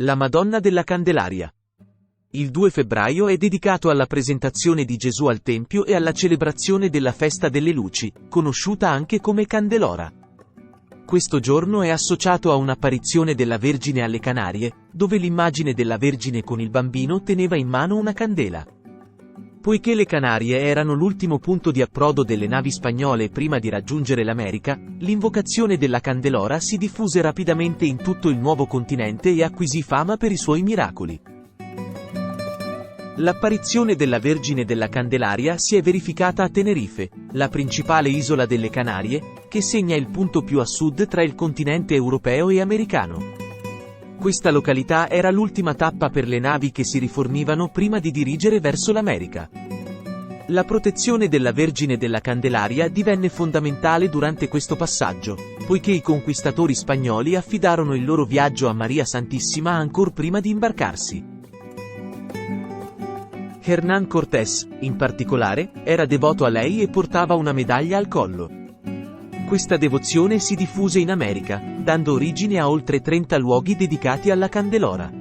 La Madonna della Candelaria. Il 2 febbraio è dedicato alla presentazione di Gesù al Tempio e alla celebrazione della Festa delle Luci, conosciuta anche come Candelora. Questo giorno è associato a un'apparizione della Vergine alle Canarie, dove l'immagine della Vergine con il bambino teneva in mano una candela. Poiché le Canarie erano l'ultimo punto di approdo delle navi spagnole prima di raggiungere l'America, l'invocazione della Candelora si diffuse rapidamente in tutto il nuovo continente e acquisì fama per i suoi miracoli. L'apparizione della Vergine della Candelaria si è verificata a Tenerife, la principale isola delle Canarie, che segna il punto più a sud tra il continente europeo e americano. Questa località era l'ultima tappa per le navi che si rifornivano prima di dirigere verso l'America. La protezione della Vergine della Candelaria divenne fondamentale durante questo passaggio, poiché i conquistatori spagnoli affidarono il loro viaggio a Maria Santissima ancor prima di imbarcarsi. Hernán Cortés, in particolare, era devoto a lei e portava una medaglia al collo. Questa devozione si diffuse in America, dando origine a oltre 30 luoghi dedicati alla Candelora.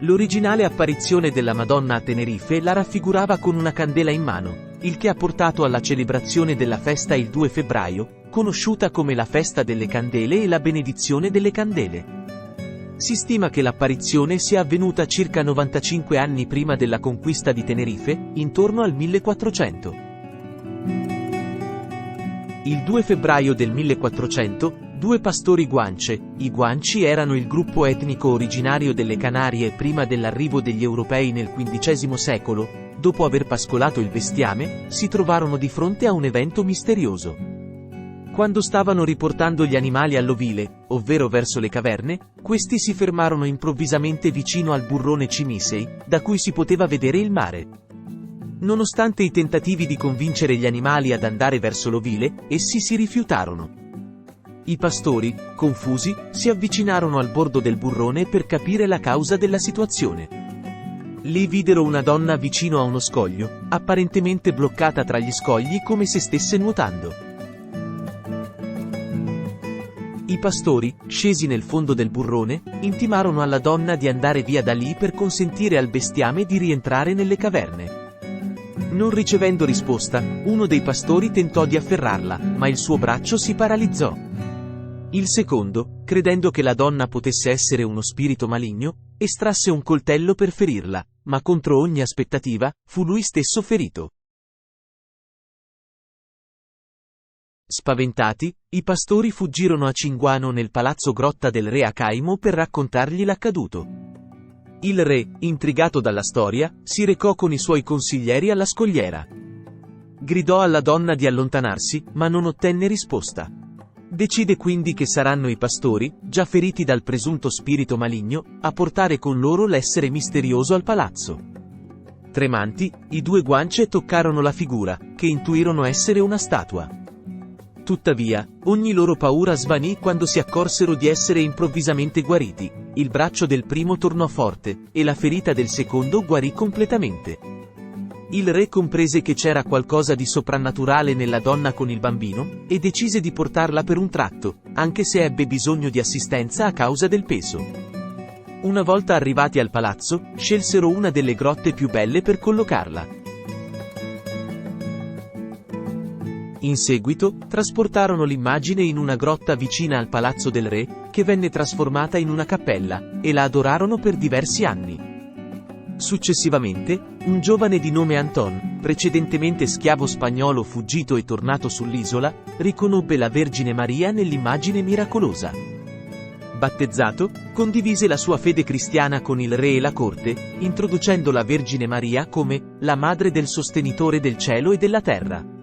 L'originale apparizione della Madonna a Tenerife la raffigurava con una candela in mano, il che ha portato alla celebrazione della festa il 2 febbraio, conosciuta come la Festa delle Candele e la Benedizione delle Candele. Si stima che l'apparizione sia avvenuta circa 95 anni prima della conquista di Tenerife, intorno al 1400. Il 2 febbraio del 1400, due pastori guance, i Guanci erano il gruppo etnico originario delle Canarie prima dell'arrivo degli europei nel XV secolo, dopo aver pascolato il bestiame, si trovarono di fronte a un evento misterioso. Quando stavano riportando gli animali all'ovile, ovvero verso le caverne, questi si fermarono improvvisamente vicino al burrone Cimisei, da cui si poteva vedere il mare. Nonostante i tentativi di convincere gli animali ad andare verso l'ovile, essi si rifiutarono. I pastori, confusi, si avvicinarono al bordo del burrone per capire la causa della situazione. Lì videro una donna vicino a uno scoglio, apparentemente bloccata tra gli scogli come se stesse nuotando. I pastori, scesi nel fondo del burrone, intimarono alla donna di andare via da lì per consentire al bestiame di rientrare nelle caverne. Non ricevendo risposta, uno dei pastori tentò di afferrarla, ma il suo braccio si paralizzò. Il secondo, credendo che la donna potesse essere uno spirito maligno, estrasse un coltello per ferirla, ma contro ogni aspettativa, fu lui stesso ferito. Spaventati, i pastori fuggirono a Cinguano nel palazzo grotta del re Acaimo per raccontargli l'accaduto. Il re, intrigato dalla storia, si recò con i suoi consiglieri alla scogliera. Gridò alla donna di allontanarsi, ma non ottenne risposta. Decide quindi che saranno i pastori, già feriti dal presunto spirito maligno, a portare con loro l'essere misterioso al palazzo. Tremanti, i due guance toccarono la figura, che intuirono essere una statua. Tuttavia, ogni loro paura svanì quando si accorsero di essere improvvisamente guariti. Il braccio del primo tornò forte, e la ferita del secondo guarì completamente. Il re comprese che c'era qualcosa di soprannaturale nella donna con il bambino, e decise di portarla per un tratto, anche se ebbe bisogno di assistenza a causa del peso. Una volta arrivati al palazzo, scelsero una delle grotte più belle per collocarla. In seguito, trasportarono l'immagine in una grotta vicina al palazzo del re, che venne trasformata in una cappella, e la adorarono per diversi anni. Successivamente, un giovane di nome Anton, precedentemente schiavo spagnolo fuggito e tornato sull'isola, riconobbe la Vergine Maria nell'immagine miracolosa. Battezzato, condivise la sua fede cristiana con il re e la corte, introducendo la Vergine Maria come la madre del sostenitore del cielo e della terra.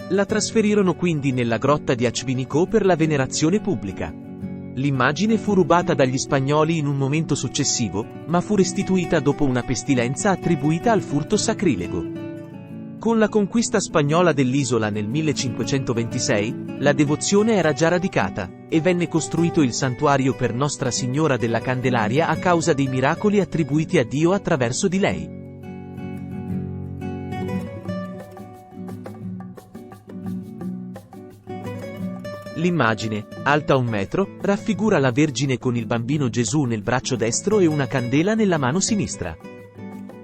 La trasferirono quindi nella grotta di Achvinico per la venerazione pubblica. L'immagine fu rubata dagli spagnoli in un momento successivo, ma fu restituita dopo una pestilenza attribuita al furto sacrilego. Con la conquista spagnola dell'isola nel 1526, la devozione era già radicata, e venne costruito il santuario per Nostra Signora della Candelaria a causa dei miracoli attribuiti a Dio attraverso di lei. L'immagine, alta 1 metro, raffigura la Vergine con il bambino Gesù nel braccio destro e una candela nella mano sinistra.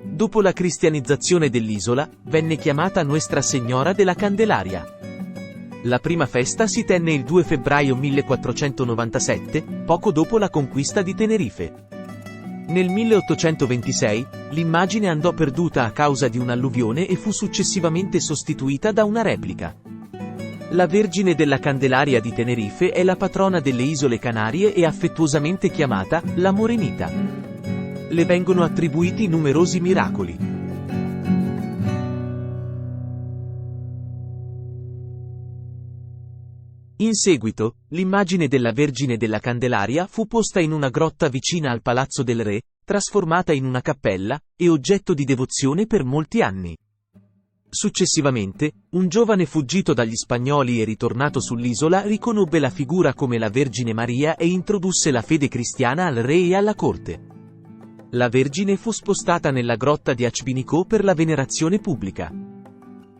Dopo la cristianizzazione dell'isola, venne chiamata Nuestra Signora della Candelaria. La prima festa si tenne il 2 febbraio 1497, poco dopo la conquista di Tenerife. Nel 1826, l'immagine andò perduta a causa di un'alluvione e fu successivamente sostituita da una replica. La Vergine della Candelaria di Tenerife è la patrona delle Isole Canarie e affettuosamente chiamata la Morenita. Le vengono attribuiti numerosi miracoli. In seguito, l'immagine della Vergine della Candelaria fu posta in una grotta vicina al Palazzo del Re, trasformata in una cappella, e oggetto di devozione per molti anni. Successivamente, un giovane fuggito dagli spagnoli e ritornato sull'isola riconobbe la figura come la Vergine Maria e introdusse la fede cristiana al re e alla corte. La Vergine fu spostata nella grotta di Achbinico per la venerazione pubblica.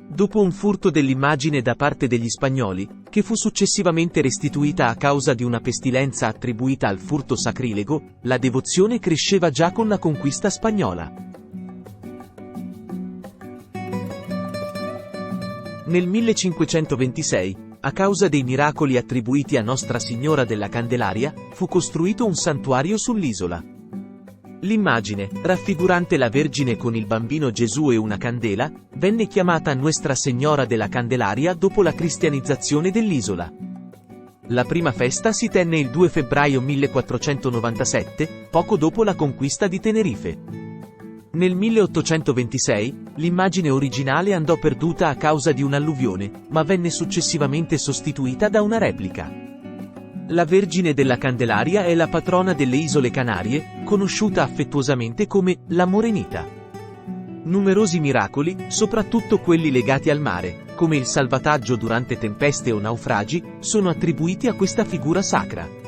Dopo un furto dell'immagine da parte degli spagnoli, che fu successivamente restituita a causa di una pestilenza attribuita al furto sacrilego, la devozione cresceva già con la conquista spagnola. Nel 1526, a causa dei miracoli attribuiti a Nostra Signora della Candelaria, fu costruito un santuario sull'isola. L'immagine, raffigurante la Vergine con il bambino Gesù e una candela, venne chiamata Nuestra Signora della Candelaria dopo la cristianizzazione dell'isola. La prima festa si tenne il 2 febbraio 1497, poco dopo la conquista di Tenerife. Nel 1826, l'immagine originale andò perduta a causa di un'alluvione, ma venne successivamente sostituita da una replica. La Vergine della Candelaria è la patrona delle Isole Canarie, conosciuta affettuosamente come la Morenita. Numerosi miracoli, soprattutto quelli legati al mare, come il salvataggio durante tempeste o naufragi, sono attribuiti a questa figura sacra.